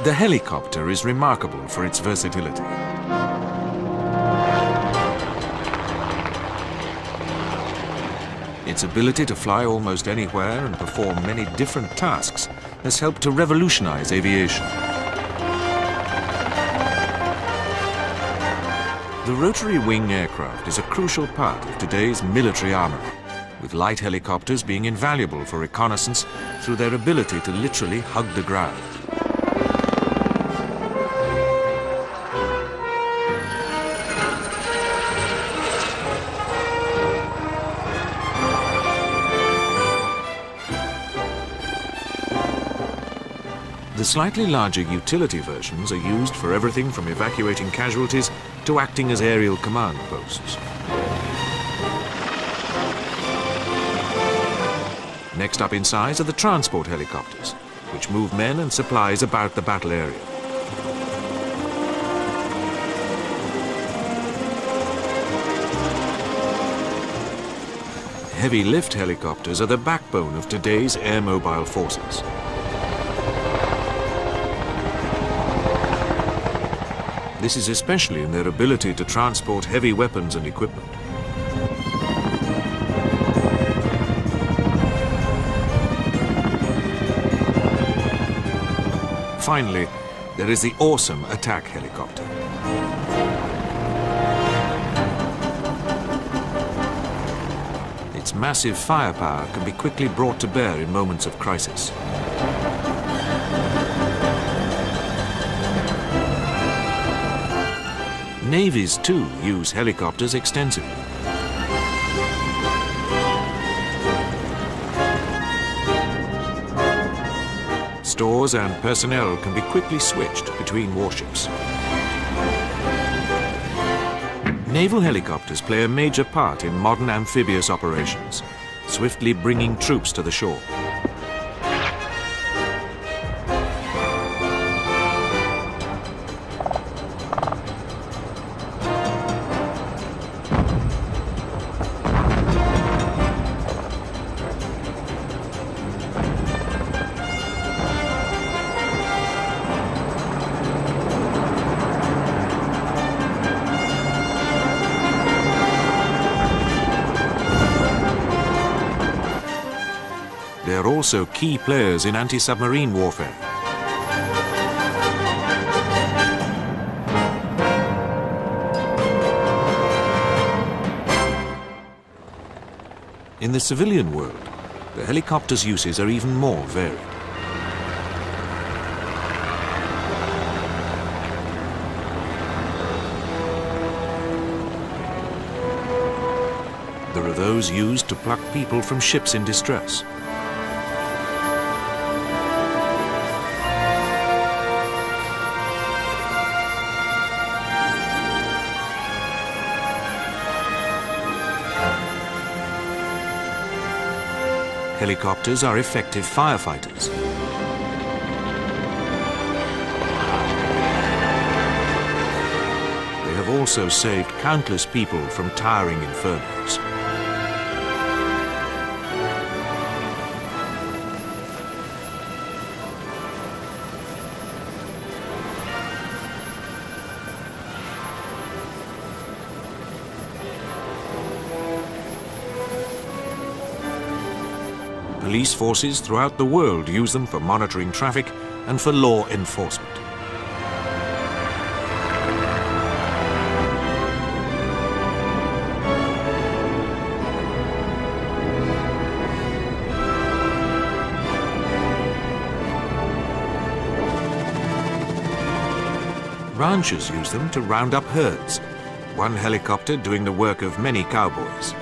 The helicopter is remarkable for its versatility. Its ability to fly almost anywhere and perform many different tasks has helped to revolutionize aviation. The rotary wing aircraft is a crucial part of today's military armory, with light helicopters being invaluable for reconnaissance through their ability to literally hug the ground. The slightly larger utility versions are used for everything from evacuating casualties to acting as aerial command posts. Next up in size are the transport helicopters, which move men and supplies about the battle area. Heavy lift helicopters are the backbone of today's air mobile forces. This is especially in their ability to transport heavy weapons and equipment. Finally, there is the awesome attack helicopter. Its massive firepower can be quickly brought to bear in moments of crisis. Navies, too, use helicopters extensively. Stores and personnel can be quickly switched between warships. Naval helicopters play a major part in modern amphibious operations, swiftly bringing troops to the shore. They are also key players in anti-submarine warfare. In the civilian world, the helicopter's uses are even more varied. There are those used to pluck people from ships in distress. Helicopters are effective firefighters. They have also saved countless people from towering infernos. Police forces throughout the world use them for monitoring traffic and for law enforcement. Ranchers use them to round up herds, one helicopter doing the work of many cowboys.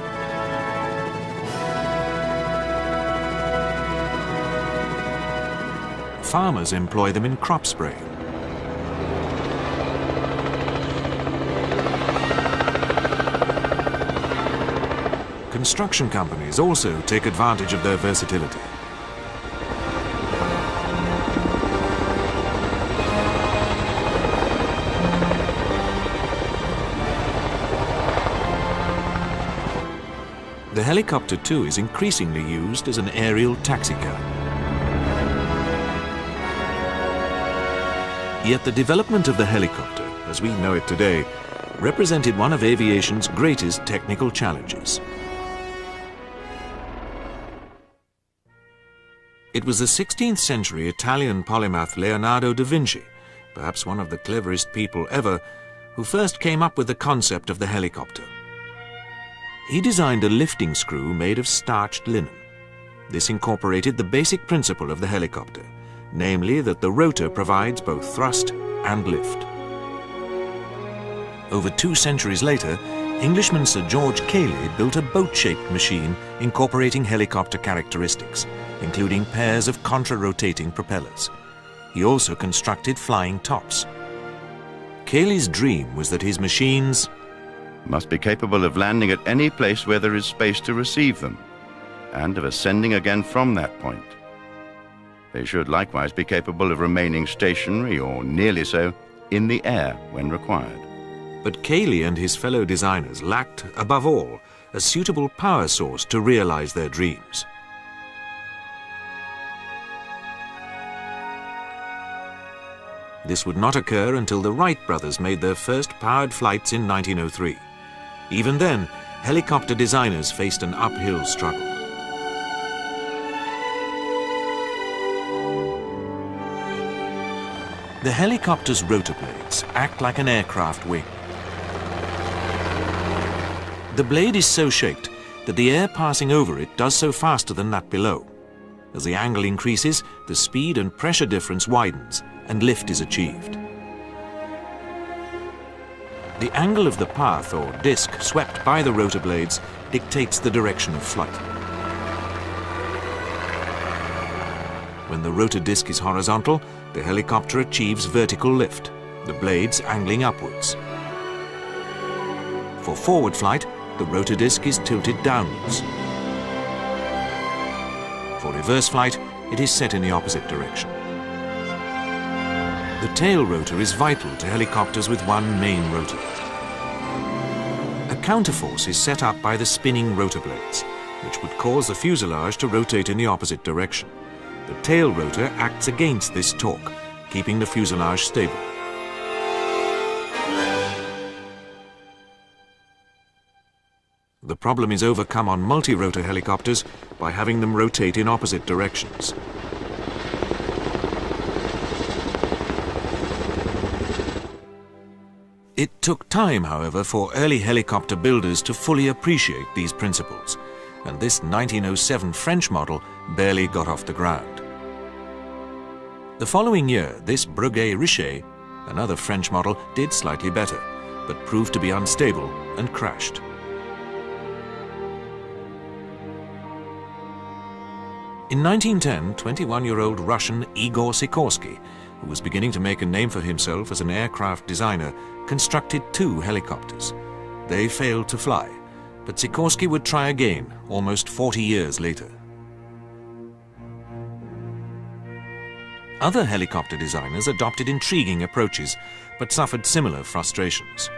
Farmers employ them in crop spraying. Construction companies also take advantage of their versatility. The helicopter, too, is increasingly used as an aerial taxicab. Yet the development of the helicopter, as we know it today, represented one of aviation's greatest technical challenges. It was the 16th century Italian polymath Leonardo da Vinci, perhaps one of the cleverest people ever, who first came up with the concept of the helicopter. He designed a lifting screw made of starched linen. This incorporated the basic principle of the helicopter, namely that the rotor provides both thrust and lift. Over 2 centuries later, Englishman Sir George Cayley built a boat-shaped machine incorporating helicopter characteristics, including pairs of contra-rotating propellers. He also constructed flying tops. Cayley's dream was that his machines must be capable of landing at any place where there is space to receive them, and of ascending again from that point. They should likewise be capable of remaining stationary, or nearly so, in the air when required. But Cayley and his fellow designers lacked, above all, a suitable power source to realize their dreams. This would not occur until the Wright brothers made their first powered flights in 1903. Even then, helicopter designers faced an uphill struggle. The helicopter's rotor blades act like an aircraft wing. The blade is so shaped that the air passing over it does so faster than that below. As the angle increases, the speed and pressure difference widens and lift is achieved. The angle of the path or disc swept by the rotor blades dictates the direction of flight. When the rotor disc is horizontal, the helicopter achieves vertical lift, the blades angling upwards. For forward flight, the rotor disc is tilted downwards. For reverse flight, it is set in the opposite direction. The tail rotor is vital to helicopters with one main rotor. A counterforce is set up by the spinning rotor blades, which would cause the fuselage to rotate in the opposite direction. The tail rotor acts against this torque, keeping the fuselage stable. The problem is overcome on multi-rotor helicopters by having them rotate in opposite directions. It took time, however, for early helicopter builders to fully appreciate these principles, and this 1907 French model barely got off the ground. The following year, this Breguet Richet, another French model, did slightly better, but proved to be unstable and crashed. In 1910, 21-year-old Russian Igor Sikorsky, who was beginning to make a name for himself as an aircraft designer, constructed 2 helicopters. They failed to fly, but Sikorsky would try again almost 40 years later. Other helicopter designers adopted intriguing approaches, but suffered similar frustrations.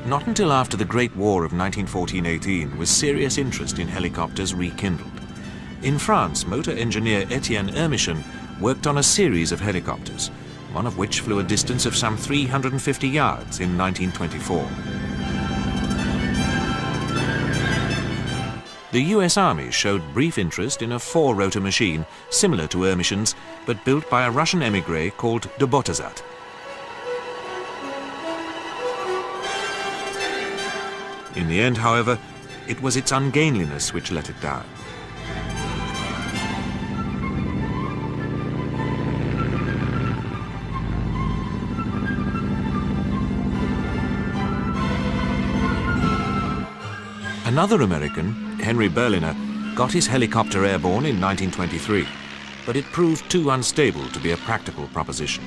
Not until after the Great War of 1914-18 was serious interest in helicopters rekindled. In France, motor engineer Etienne Hermichon worked on a series of helicopters, one of which flew a distance of some 350 yards in 1924. The US Army showed brief interest in a 4-rotor machine similar to Hermichon's, but built by a Russian émigré called de Botezat. In the end, however, it was its ungainliness which let it down. Another American, Henry Berliner, got his helicopter airborne in 1923, but it proved too unstable to be a practical proposition.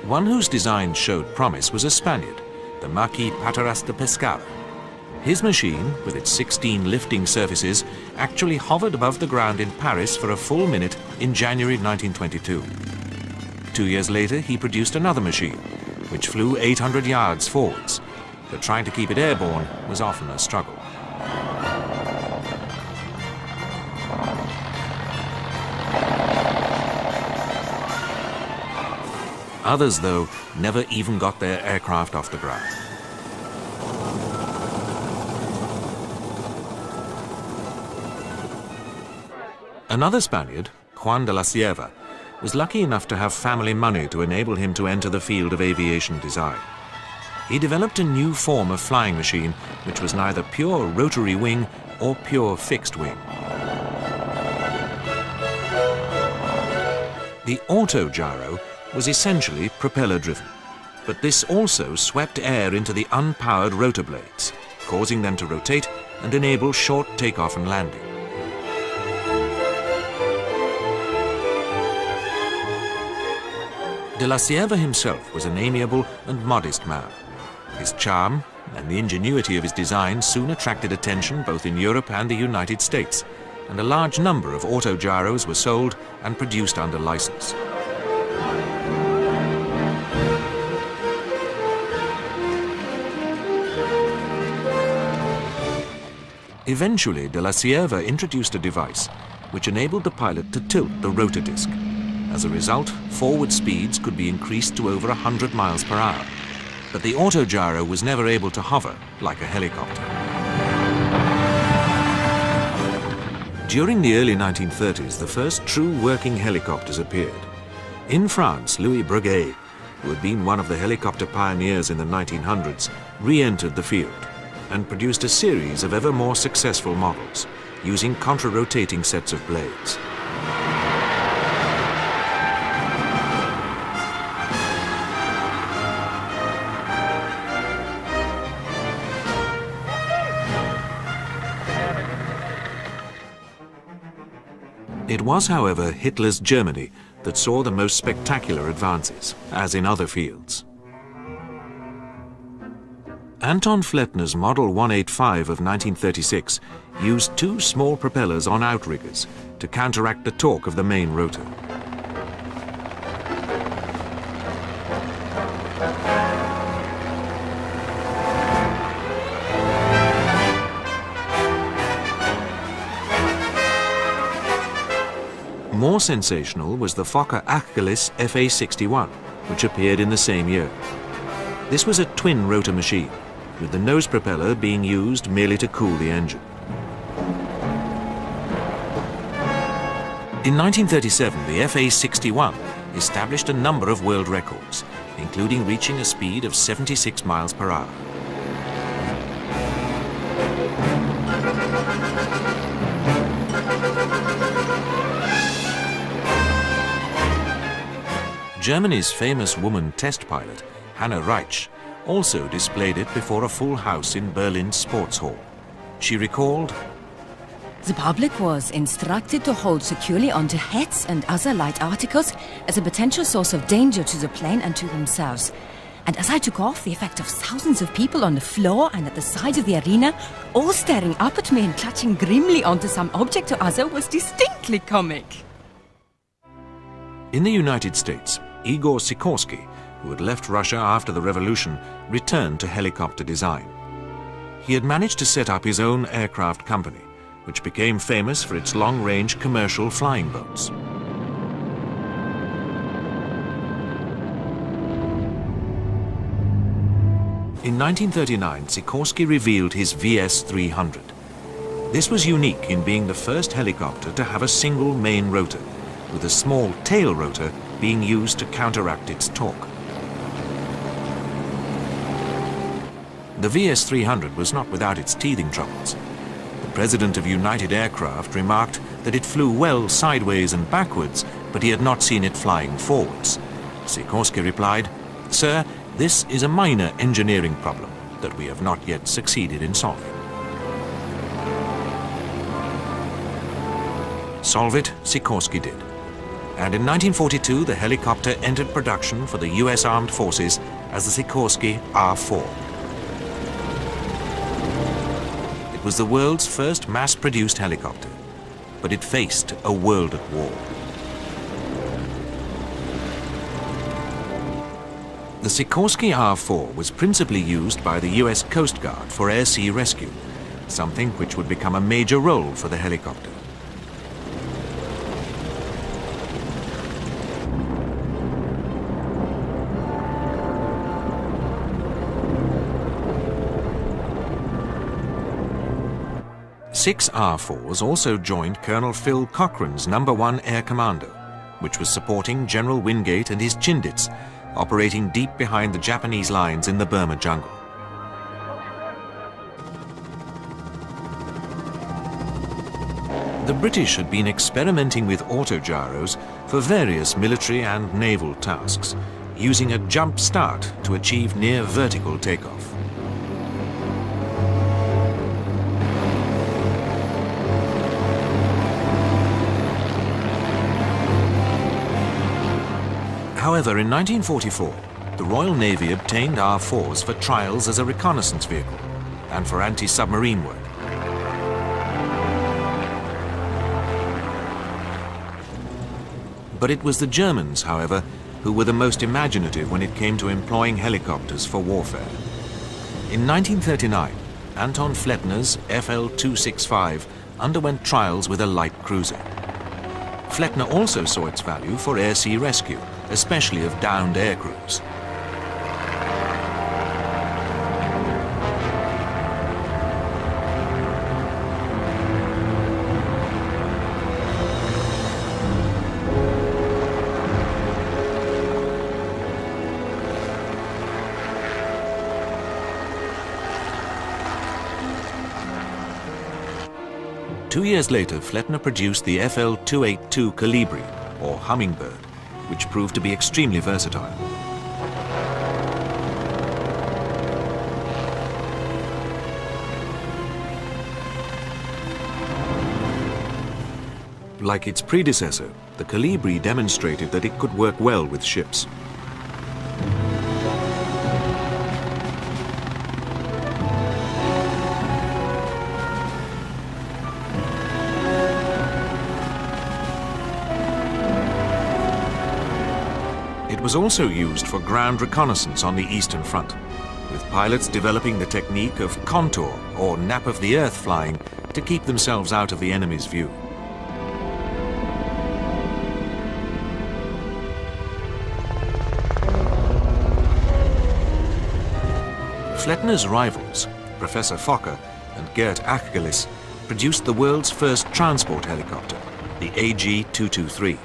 One whose design showed promise was a Spaniard, the Marquis Pateras de Pescara. His machine, with its 16 lifting surfaces, actually hovered above the ground in Paris for a full minute in January 1922. 2 years later, he produced another machine, which flew 800 yards forwards, but trying to keep it airborne was often a struggle. Others, though, never even got their aircraft off the ground. Another Spaniard, Juan de la Cierva, was lucky enough to have family money to enable him to enter the field of aviation design. He developed a new form of flying machine which was neither pure rotary wing or pure fixed wing. The autogyro was essentially propeller-driven, but this also swept air into the unpowered rotor blades, causing them to rotate and enable short takeoff and landing. De la Cierva himself was an amiable and modest man. His charm and the ingenuity of his design soon attracted attention both in Europe and the United States, and a large number of autogyros were sold and produced under license. Eventually, de la Cierva introduced a device which enabled the pilot to tilt the rotor disc. As a result, forward speeds could be increased to over 100 miles per hour. But the autogyro was never able to hover like a helicopter. During the early 1930s, the first true working helicopters appeared. In France, Louis Breguet, who had been one of the helicopter pioneers in the 1900s, re-entered the field and produced a series of ever more successful models using contra-rotating sets of blades. It was, however, Hitler's Germany that saw the most spectacular advances, as in other fields. Anton Flettner's Model 185 of 1936 used two small propellers on outriggers to counteract the torque of the main rotor. More sensational was the Fokker Achilles FA-61, which appeared in the same year. This was a twin-rotor machine, with the nose propeller being used merely to cool the engine. In 1937, the FA-61 established a number of world records, including reaching a speed of 76 miles per hour. Germany's famous woman test pilot, Hanna Reitsch, also displayed it before a full house in Berlin's sports hall. She recalled, "The public was instructed to hold securely onto hats and other light articles as a potential source of danger to the plane and to themselves. And as I took off, the effect of thousands of people on the floor and at the sides of the arena, all staring up at me and clutching grimly onto some object or other, was distinctly comic." In the United States, Igor Sikorsky, who had left Russia after the revolution, returned to helicopter design. He had managed to set up his own aircraft company, which became famous for its long-range commercial flying boats. In 1939, Sikorsky revealed his VS-300. This was unique in being the first helicopter to have a single main rotor, with a small tail rotor being used to counteract its torque. The VS-300 was not without its teething troubles. The president of United Aircraft remarked that it flew well sideways and backwards, but he had not seen it flying forwards. Sikorsky replied, "Sir, this is a minor engineering problem that we have not yet succeeded in solving." Solve it, Sikorsky did. And in 1942, the helicopter entered production for the US Armed Forces as the Sikorsky R-4. It was the world's first mass-produced helicopter, but it faced a world at war. The Sikorsky R-4 was principally used by the US Coast Guard for air-sea rescue, something which would become a major role for the helicopter. Six R-4s also joined Colonel Phil Cochrane's No. 1 Air Commando, which was supporting General Wingate and his Chindits, operating deep behind the Japanese lines in the Burma jungle. The British had been experimenting with autogyros for various military and naval tasks, using a jump start to achieve near vertical takeoff. However, in 1944, the Royal Navy obtained R-4s for trials as a reconnaissance vehicle and for anti-submarine work. But it was the Germans, however, who were the most imaginative when it came to employing helicopters for warfare. In 1939, Anton Flettner's FL-265 underwent trials with a light cruiser. Flettner also saw its value for air-sea rescue, especially of downed aircrews. Two years later, Flettner produced the FL-282 Colibri, or Hummingbird, which proved to be extremely versatile. Like its predecessor, the Colibri demonstrated that it could work well with ships. It was also used for ground reconnaissance on the Eastern Front, with pilots developing the technique of contour or nap of the earth flying to keep themselves out of the enemy's view. Flettner's rivals, Professor Fokker and Gert Achgelis, produced the world's first transport helicopter, the AG-223.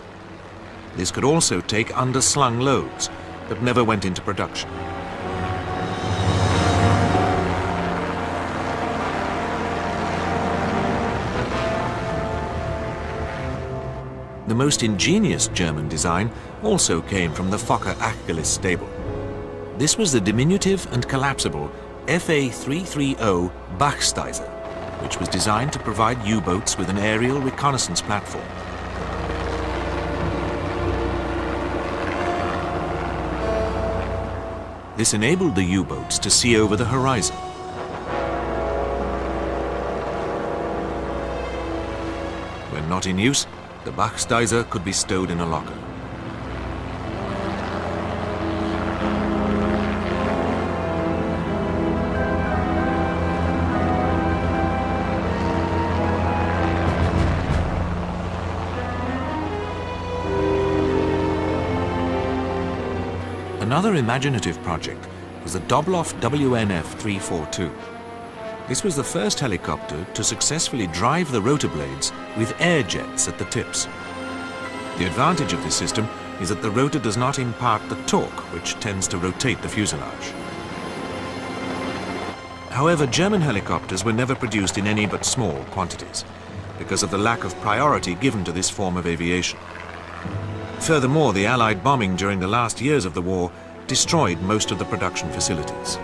This could also take underslung loads, but never went into production. The most ingenious German design also came from the Fokker-Achgelis stable. This was the diminutive and collapsible FA-330 Bachsteiser, which was designed to provide U-boats with an aerial reconnaissance platform. This enabled the U-boats to see over the horizon. When not in use, the Bachsteiser could be stowed in a locker. Another imaginative project was the Dobloff WNF-342. This was the first helicopter to successfully drive the rotor blades with air jets at the tips. The advantage of this system is that the rotor does not impart the torque which tends to rotate the fuselage. However, German helicopters were never produced in any but small quantities because of the lack of priority given to this form of aviation. Furthermore, the Allied bombing during the last years of the war destroyed most of the production facilities.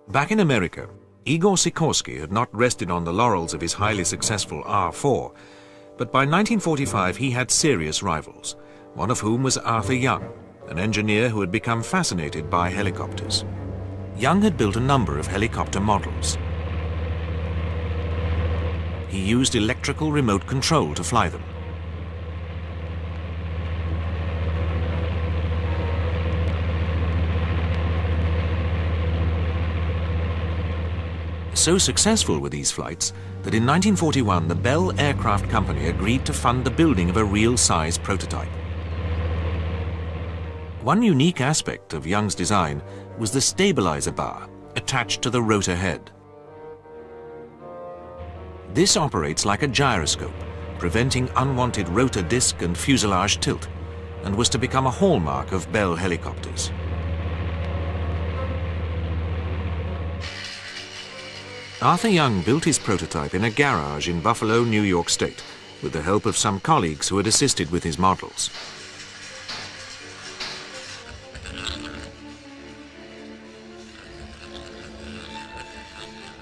Back in America, Igor Sikorsky had not rested on the laurels of his highly successful R-4, but by 1945 he had serious rivals, one of whom was Arthur Young, an engineer who had become fascinated by helicopters. Young had built a number of helicopter models. he used electrical remote control to fly them. So successful were these flights that in 1941 the Bell Aircraft Company agreed to fund the building of a real-size prototype. One unique aspect of Young's design was the stabilizer bar attached to the rotor head. This operates like a gyroscope, preventing unwanted rotor disc and fuselage tilt, and was to become a hallmark of Bell helicopters. Arthur Young built his prototype in a garage in Buffalo, New York State, with the help of some colleagues who had assisted with his models.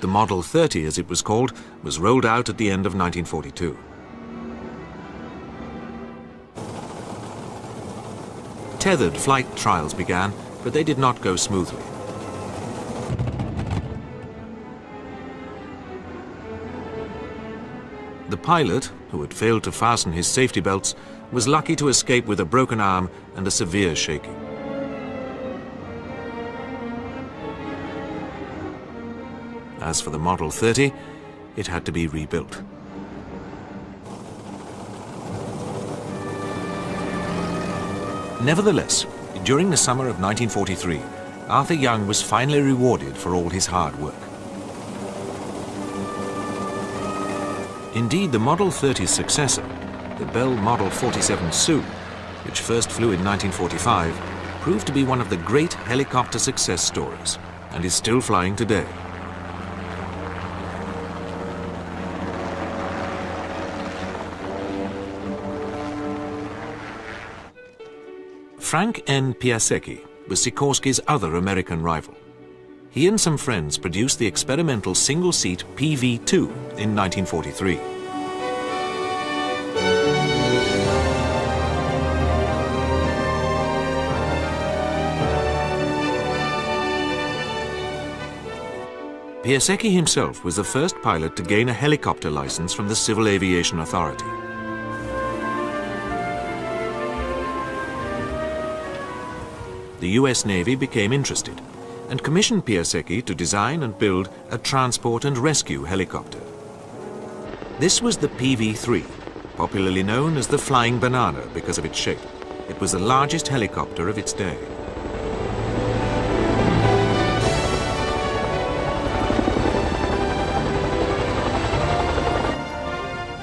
The Model 30, as it was called, was rolled out at the end of 1942. Tethered flight trials began, but they did not go smoothly. The pilot, who had failed to fasten his safety belts, was lucky to escape with a broken arm and a severe shaking. As for the Model 30, it had to be rebuilt. Nevertheless, during the summer of 1943, Arthur Young was finally rewarded for all his hard work. Indeed, the Model 30's successor, the Bell Model 47 Sioux, which first flew in 1945, proved to be one of the great helicopter success stories and is still flying today. Frank N. Piasecki was Sikorsky's other American rival. He and some friends produced the experimental single-seat PV-2 in 1943. Piasecki himself was the first pilot to gain a helicopter license from the Civil Aviation Authority. The US Navy became interested and commissioned Piasecki to design and build a transport and rescue helicopter. This was the PV-3, popularly known as the Flying Banana because of its shape. It was the largest helicopter of its day.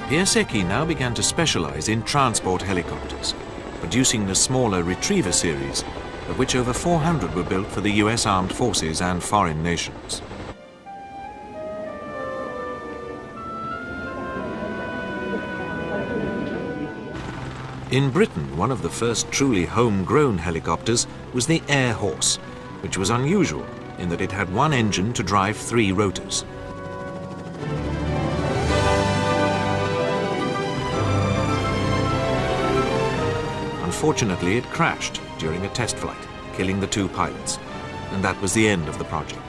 Piasecki now began to specialize in transport helicopters, producing the smaller Retriever series, of which over 400 were built for the US Armed Forces and foreign nations. In Britain, one of the first truly homegrown helicopters was the Air Horse, which was unusual in that it had one engine to drive 3 rotors. Unfortunately, it crashed during a test flight, killing the 2 pilots, and that was the end of the project.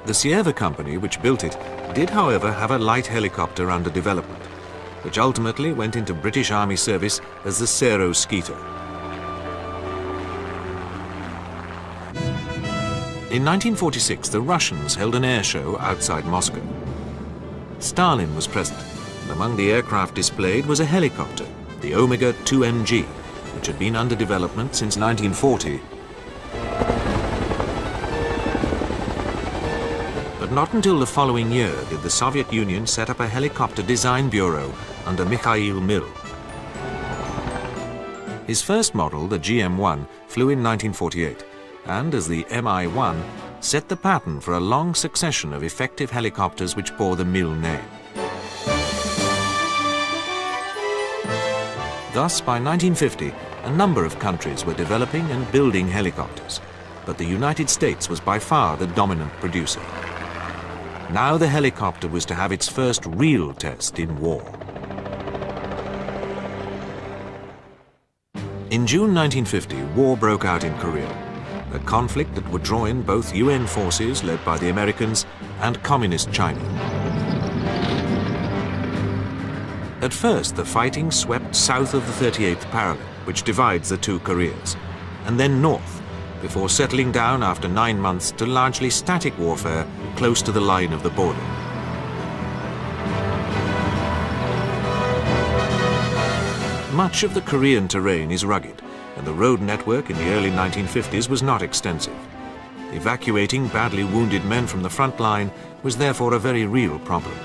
The Sierva Company, which built it, did, however, have a light helicopter under development, which ultimately went into British Army service as the Cero Skeeter. In 1946, the Russians held an air show outside Moscow. Stalin was present, and among the aircraft displayed was a helicopter, the Omega 2MG, which had been under development since 1940. But not until the following year did the Soviet Union set up a helicopter design bureau under Mikhail Mil. His first model, the GM-1, flew in 1948, and as the Mi-1, set the pattern for a long succession of effective helicopters which bore the Mil name. Thus, by 1950, a number of countries were developing and building helicopters, but the United States was by far the dominant producer. Now the helicopter was to have its first real test in war. In June 1950, war broke out in Korea, a conflict that would draw in both UN forces led by the Americans and Communist China. At first, the fighting swept south of the 38th parallel, which divides the two Koreas, and then north, before settling down after 9 months to largely static warfare close to the line of the border. Much of the Korean terrain is rugged, and the road network in the early 1950s was not extensive. Evacuating badly wounded men from the front line was therefore a very real problem.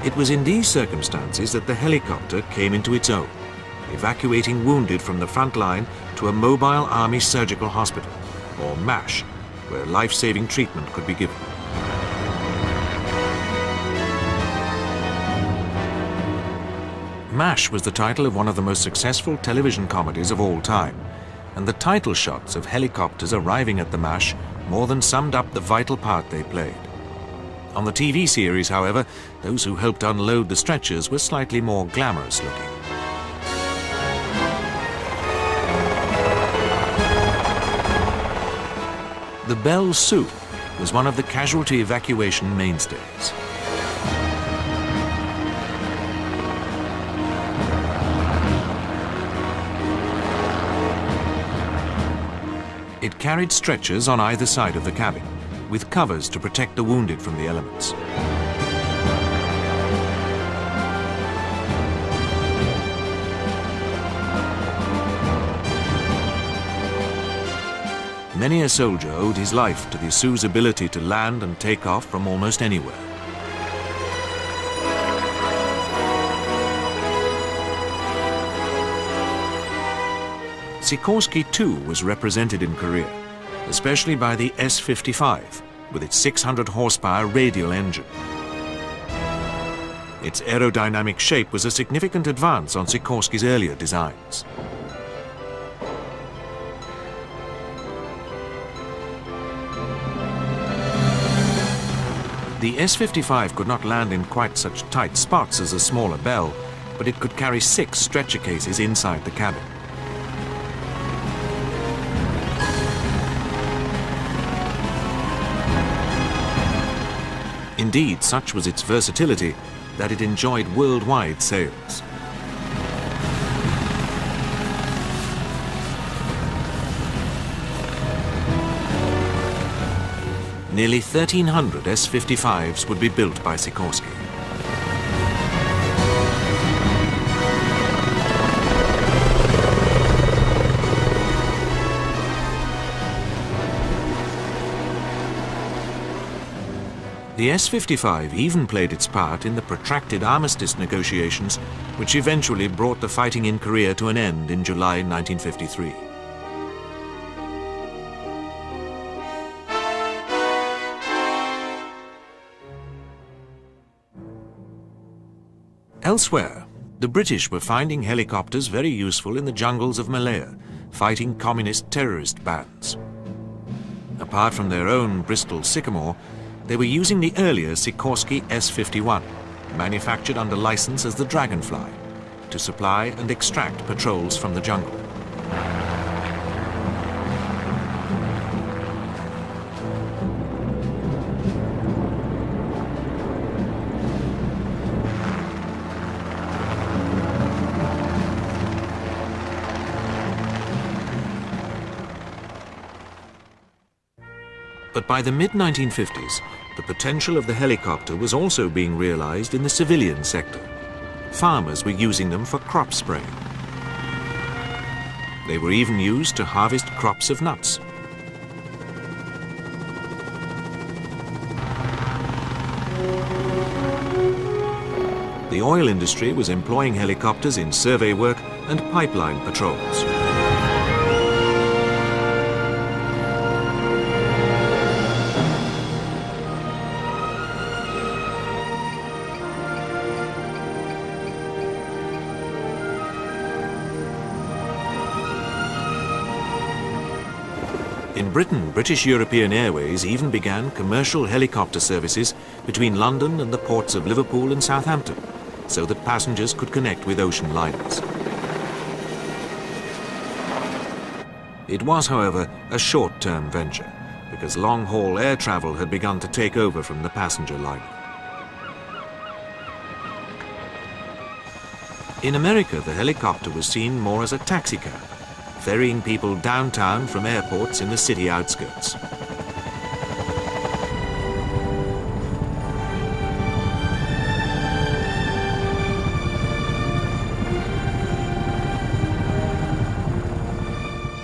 It was in these circumstances that the helicopter came into its own, evacuating wounded from the front line to a mobile army surgical hospital, or MASH, where life-saving treatment could be given. MASH was the title of one of the most successful television comedies of all time, and the title shots of helicopters arriving at the MASH more than summed up the vital part they played. On the TV series, however, those who helped unload the stretchers were slightly more glamorous looking. The Belle Sioux was one of the casualty evacuation mainstays. It carried stretchers on either side of the cabin, with covers to protect the wounded from the elements. Many a soldier owed his life to the Sioux's ability to land and take off from almost anywhere. Sikorsky too was represented in Korea, especially by the S-55, with its 600 horsepower radial engine. Its aerodynamic shape was a significant advance on Sikorsky's earlier designs. The S-55 could not land in quite such tight spots as a smaller Bell, but it could carry 6 stretcher cases inside the cabin. Indeed, such was its versatility that it enjoyed worldwide sales. Nearly 1,300 S-55s would be built by Sikorsky. The S-55 even played its part in the protracted armistice negotiations which eventually brought the fighting in Korea to an end in July 1953. Elsewhere, the British were finding helicopters very useful in the jungles of Malaya, fighting communist terrorist bands. Apart from their own Bristol Sycamore, they were using the earlier Sikorsky S-51, manufactured under license as the Dragonfly, to supply and extract patrols from the jungle. But by the mid-1950s, the potential of the helicopter was also being realized in the civilian sector. Farmers were using them for crop spraying. They were even used to harvest crops of nuts. The oil industry was employing helicopters in survey work and pipeline patrols. In Britain, British European Airways even began commercial helicopter services between London and the ports of Liverpool and Southampton, so that passengers could connect with ocean liners. It was, however, a short-term venture, because long-haul air travel had begun to take over from the passenger liner. In America, the helicopter was seen more as a taxicab, ferrying people downtown from airports in the city outskirts.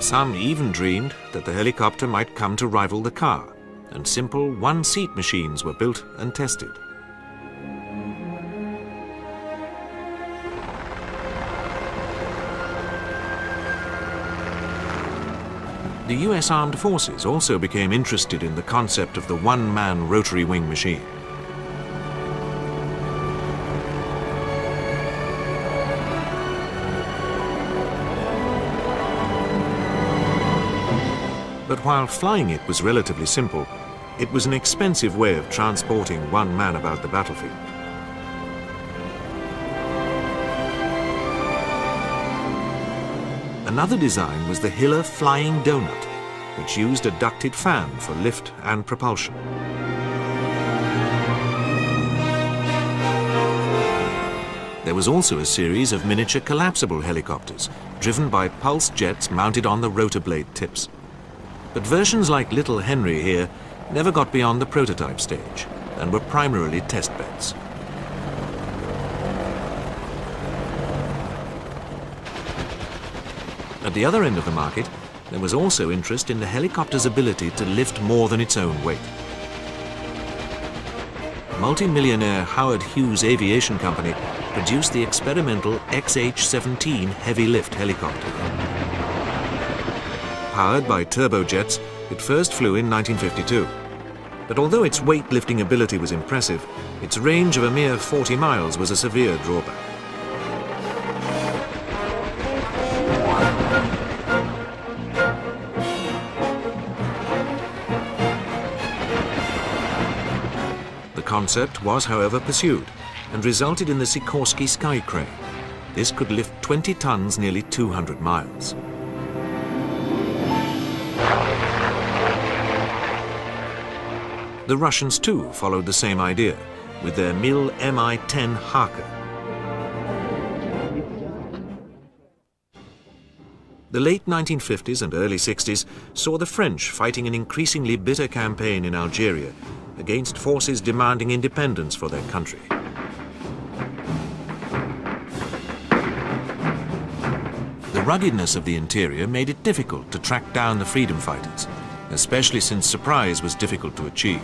Some even dreamed that the helicopter might come to rival the car, and simple one-seat machines were built and tested. The US Armed Forces also became interested in the concept of the one-man rotary wing machine. But while flying it was relatively simple, it was an expensive way of transporting one man about the battlefield. Another design was the Hiller Flying Donut, which used a ducted fan for lift and propulsion. There was also a series of miniature collapsible helicopters, driven by pulse jets mounted on the rotor blade tips. But versions like Little Henry here never got beyond the prototype stage and were primarily test beds. At the other end of the market, there was also interest in the helicopter's ability to lift more than its own weight. Multi-millionaire Howard Hughes Aviation Company produced the experimental XH-17 heavy-lift helicopter. Powered by turbojets, it first flew in 1952. But although its weightlifting ability was impressive, its range of a mere 40 miles was a severe drawback. The concept was, however, pursued and resulted in the Sikorsky Sky Crane. This could lift 20 tons nearly 200 miles. The Russians, too, followed the same idea with their Mil Mi-10 Harker. The late 1950s and early 60s saw the French fighting an increasingly bitter campaign in Algeria against forces demanding independence for their country. The ruggedness of the interior made it difficult to track down the freedom fighters, especially since surprise was difficult to achieve.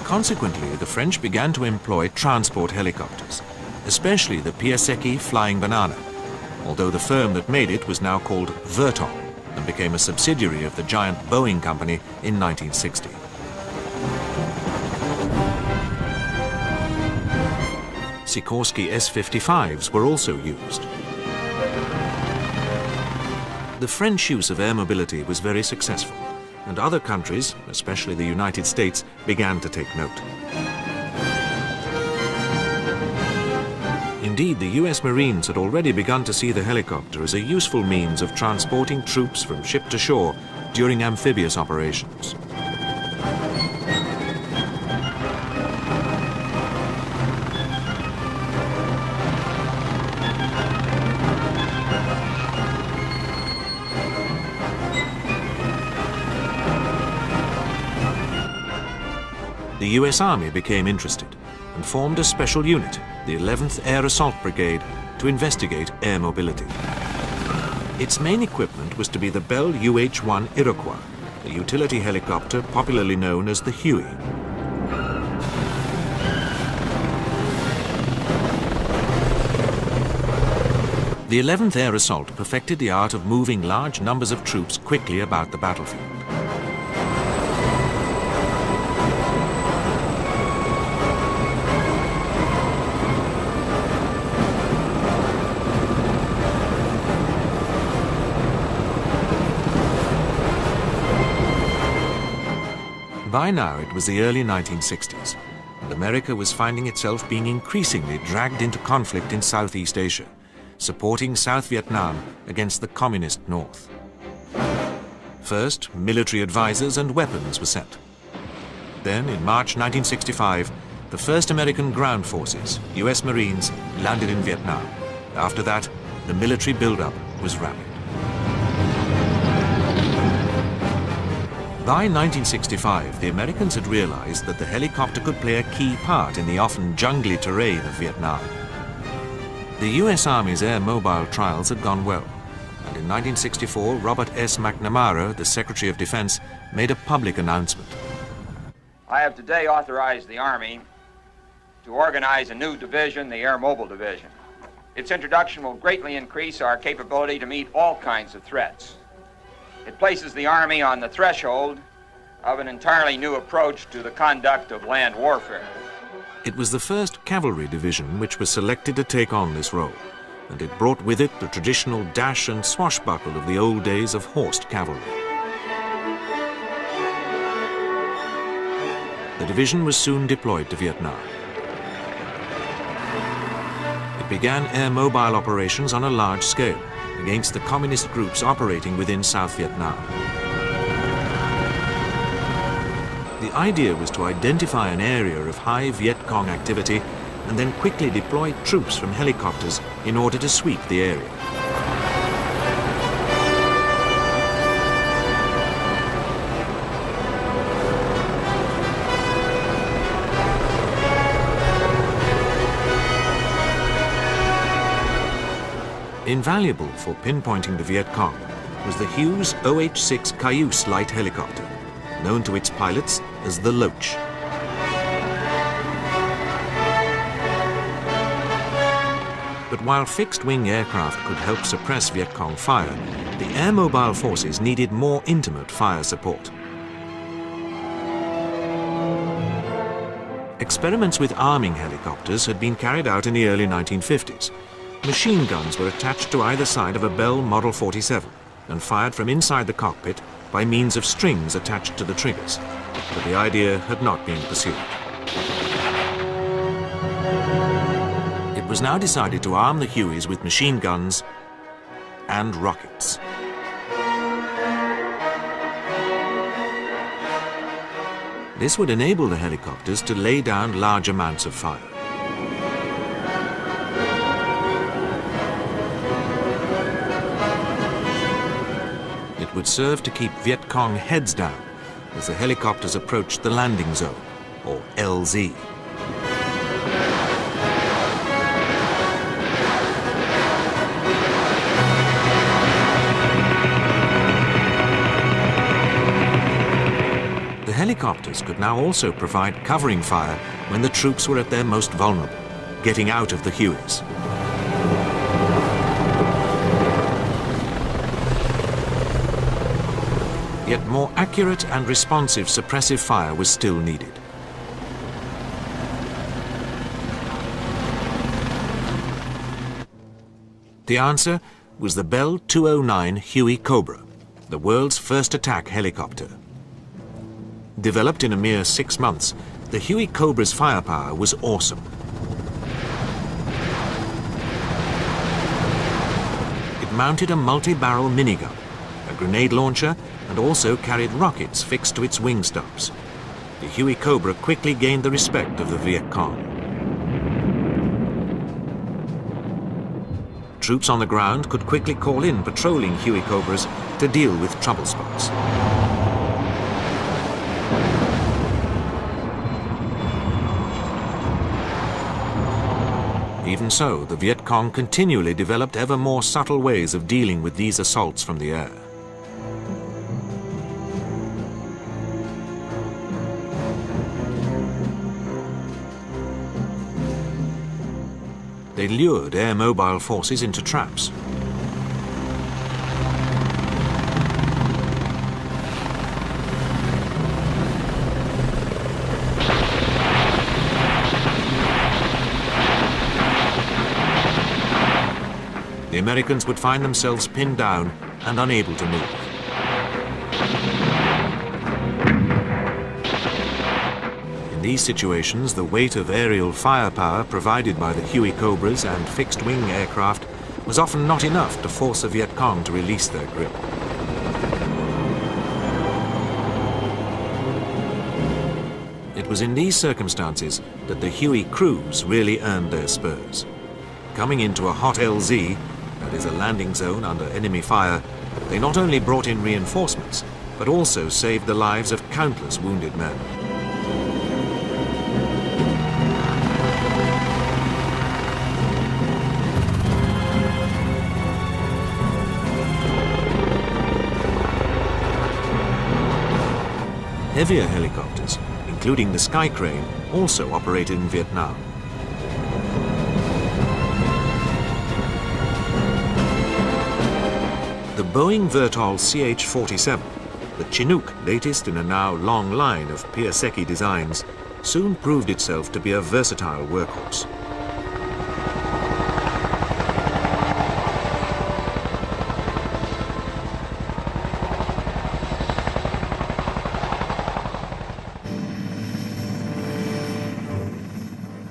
Consequently, the French began to employ transport helicopters, especially the Piasecki Flying Banana, although the firm that made it was now called Vertol and became a subsidiary of the giant Boeing company in 1960. Sikorsky S-55s were also used. The French use of air mobility was very successful, and other countries, especially the United States, began to take note. Indeed, the US Marines had already begun to see the helicopter as a useful means of transporting troops from ship to shore during amphibious operations. The US Army became interested and formed a special unit, the 11th Air Assault Brigade, to investigate air mobility. Its main equipment was to be the Bell UH-1 Iroquois, a utility helicopter popularly known as the Huey. The 11th Air Assault perfected the art of moving large numbers of troops quickly about the battlefield. By now, it was the early 1960s, and America was finding itself being increasingly dragged into conflict in Southeast Asia, supporting South Vietnam against the Communist North. First, military advisors and weapons were sent. Then, in March 1965, the first American ground forces, US Marines, landed in Vietnam. After that, the military buildup was rapid. By 1965, the Americans had realized that the helicopter could play a key part in the often jungly terrain of Vietnam. The US Army's air-mobile trials had gone well, and in 1964, Robert S. McNamara, the Secretary of Defense, made a public announcement. I have today authorized the Army to organize a new division, the Air Mobile Division. Its introduction will greatly increase our capability to meet all kinds of threats. It places the Army on the threshold of an entirely new approach to the conduct of land warfare. It was the first cavalry division which was selected to take on this role, and it brought with it the traditional dash and swashbuckle of the old days of horsed cavalry. The division was soon deployed to Vietnam. It began air-mobile operations on a large scale against the communist groups operating within South Vietnam. The idea was to identify an area of high Viet Cong activity and then quickly deploy troops from helicopters in order to sweep the area. Invaluable for pinpointing the Viet Cong was the Hughes OH-6 Cayuse light helicopter, known to its pilots as the Loach. But while fixed-wing aircraft could help suppress Viet Cong fire, the air-mobile forces needed more intimate fire support. Experiments with arming helicopters had been carried out in the early 1950s. Machine guns were attached to either side of a Bell Model 47 and fired from inside the cockpit by means of strings attached to the triggers. But the idea had not been pursued. It was now decided to arm the Hueys with machine guns and rockets. This would enable the helicopters to lay down large amounts of fire. It would serve to keep Viet Cong heads down as the helicopters approached the landing zone, or LZ. The helicopters could now also provide covering fire when the troops were at their most vulnerable, getting out of the Hueys. Yet more accurate and responsive suppressive fire was still needed. The answer was the Bell 209 Huey Cobra, the world's first attack helicopter. Developed in a mere 6 months, the Huey Cobra's firepower was awesome. It mounted a multi-barrel minigun, a grenade launcher, and also carried rockets fixed to its wing stubs. The Huey Cobra quickly gained the respect of the Viet Cong. Troops on the ground could quickly call in patrolling Huey Cobras to deal with trouble spots. Even so, the Viet Cong continually developed ever more subtle ways of dealing with these assaults from the air. They lured air-mobile forces into traps. The Americans would find themselves pinned down and unable to move. In these situations, the weight of aerial firepower provided by the Huey Cobras and fixed-wing aircraft was often not enough to force the Viet Cong to release their grip. It was in these circumstances that the Huey crews really earned their spurs. Coming into a hot LZ, that is a landing zone under enemy fire, they not only brought in reinforcements, but also saved the lives of countless wounded men. Heavier helicopters, including the Sky Crane, also operated in Vietnam. The Boeing Vertol CH-47, the Chinook, latest in a now long line of Piasecki designs, soon proved itself to be a versatile workhorse.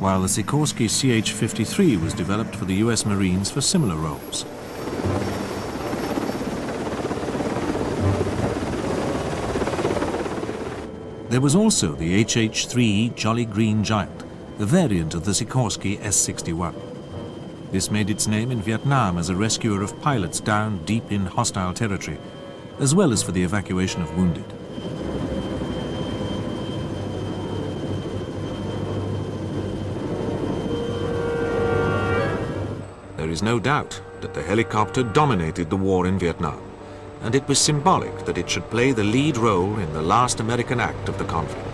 While the Sikorsky CH-53 was developed for the US Marines for similar roles. There was also the HH-3E Jolly Green Giant, a variant of the Sikorsky S-61. This made its name in Vietnam as a rescuer of pilots down deep in hostile territory, as well as for the evacuation of wounded. There is no doubt that the helicopter dominated the war in Vietnam, and it was symbolic that it should play the lead role in the last American act of the conflict.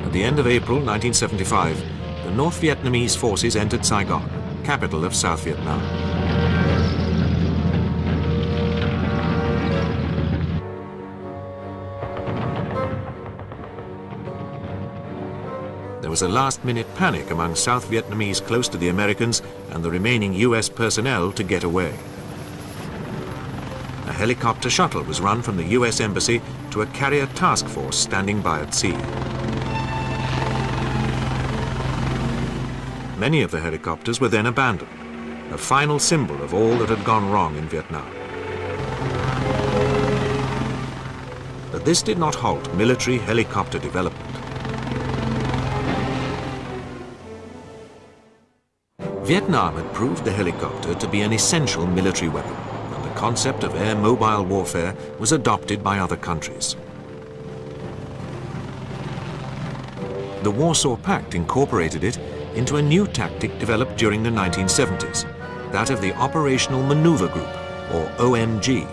At the end of April 1975, the North Vietnamese forces entered Saigon, capital of South Vietnam. There was a last-minute panic among South Vietnamese close to the Americans and the remaining US personnel to get away. A helicopter shuttle was run from the US Embassy to a carrier task force standing by at sea. Many of the helicopters were then abandoned, a final symbol of all that had gone wrong in Vietnam. But this did not halt military helicopter development. Vietnam had proved the helicopter to be an essential military weapon, and the concept of air-mobile warfare was adopted by other countries. The Warsaw Pact incorporated it into a new tactic developed during the 1970s, that of the Operational Maneuver Group, or OMG,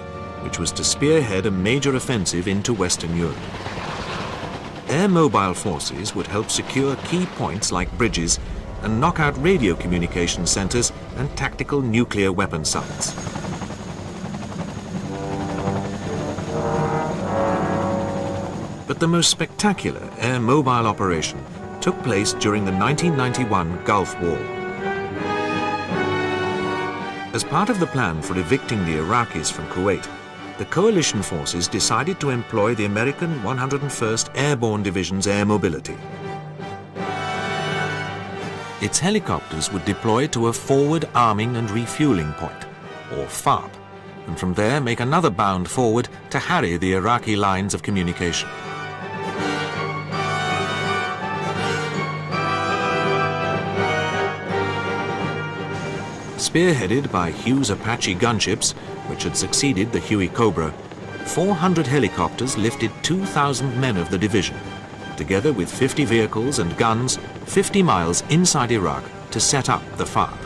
which was to spearhead a major offensive into Western Europe. Air-mobile forces would help secure key points like bridges and knock out radio communication centers and tactical nuclear weapon sites. But the most spectacular air-mobile operation took place during the 1991 Gulf War. As part of the plan for evicting the Iraqis from Kuwait, the coalition forces decided to employ the American 101st Airborne Division's air mobility. Its helicopters would deploy to a forward arming and refueling point, or FARP, and from there make another bound forward to harry the Iraqi lines of communication. Spearheaded by Hughes Apache gunships, which had succeeded the Huey Cobra, 400 helicopters lifted 2,000 men of the division, together with 50 vehicles and guns, 50 miles inside Iraq to set up the FARP.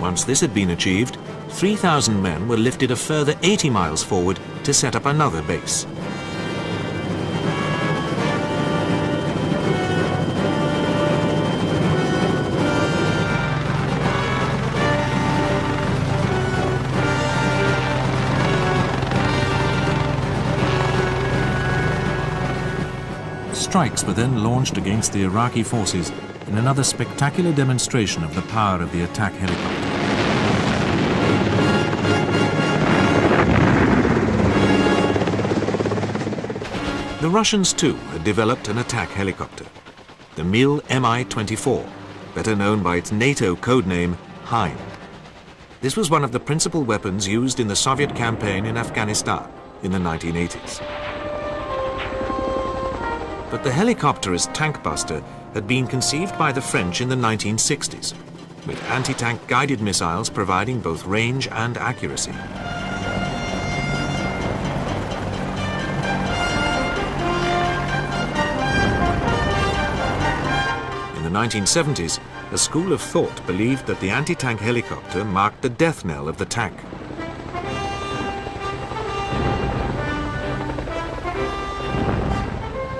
Once this had been achieved, 3,000 men were lifted a further 80 miles forward to set up another base. strikes were then launched against the Iraqi forces in another spectacular demonstration of the power of the attack helicopter. The Russians too had developed an attack helicopter, the Mil Mi-24, better known by its NATO codename Hind. This was one of the principal weapons used in the Soviet campaign in Afghanistan in the 1980s. But the helicopter as tank buster had been conceived by the French in the 1960s, with anti-tank guided missiles providing both range and accuracy. In the 1970s, a school of thought believed that the anti-tank helicopter marked the death knell of the tank.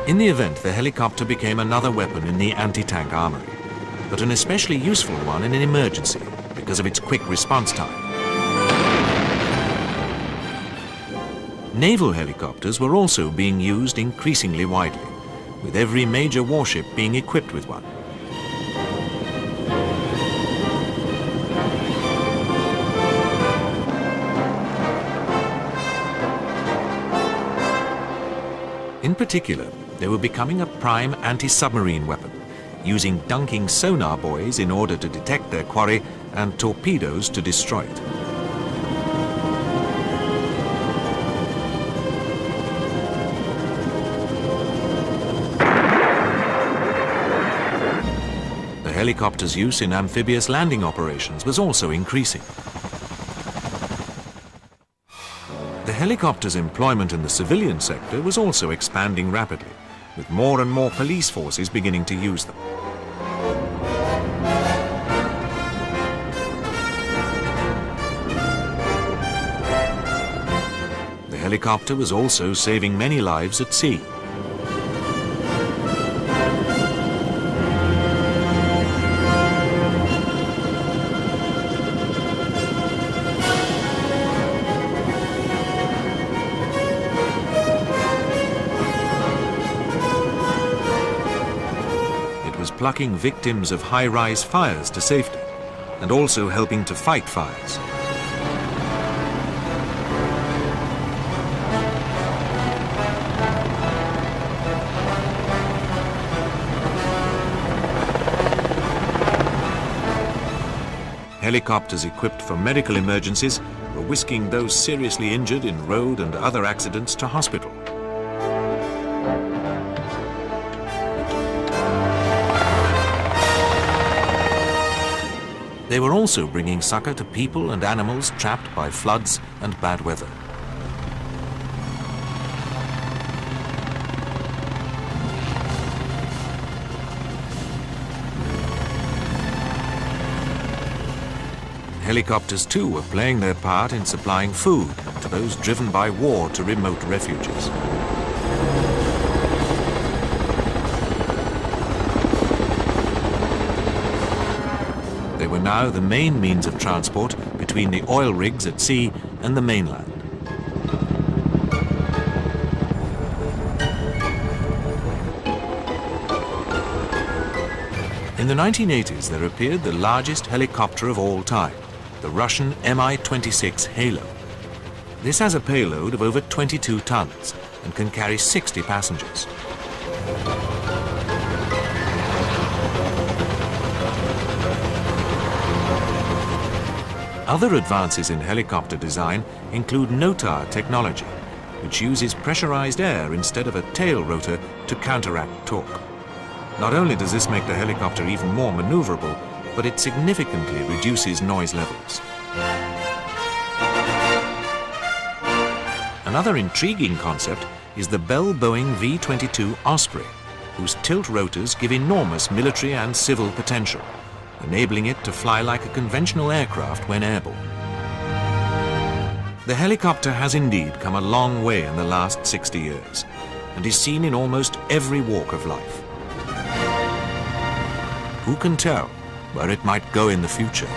In the event, the helicopter became another weapon in the anti-tank armory, but an especially useful one in an emergency because of its quick response time. Naval helicopters were also being used increasingly widely, with every major warship being equipped with one. In particular, they were becoming a prime anti-submarine weapon, using dunking sonar buoys in order to detect their quarry and torpedoes to destroy it. The helicopter's use in amphibious landing operations was also increasing. The helicopter's employment in the civilian sector was also expanding rapidly, with more and more police forces beginning to use them. The helicopter was also saving many lives at sea. Plucking victims of high-rise fires to safety, and also helping to fight fires. Helicopters equipped for medical emergencies were whisking those seriously injured in road and other accidents to hospital. They were also bringing succor to people and animals trapped by floods and bad weather. Helicopters too were playing their part in supplying food to those driven by war to remote refuges. They were now the main means of transport between the oil rigs at sea and the mainland. In the 1980s, there appeared the largest helicopter of all time, the Russian Mi-26 Halo. This has a payload of over 22 tons and can carry 60 passengers. Other advances in helicopter design include NOTAR technology, which uses pressurized air instead of a tail rotor to counteract torque. Not only does this make the helicopter even more maneuverable, but it significantly reduces noise levels. Another intriguing concept is the Bell Boeing V-22 Osprey, whose tilt rotors give enormous military and civil potential, enabling it to fly like a conventional aircraft when airborne. The helicopter has indeed come a long way in the last 60 years and is seen in almost every walk of life. Who can tell where it might go in the future?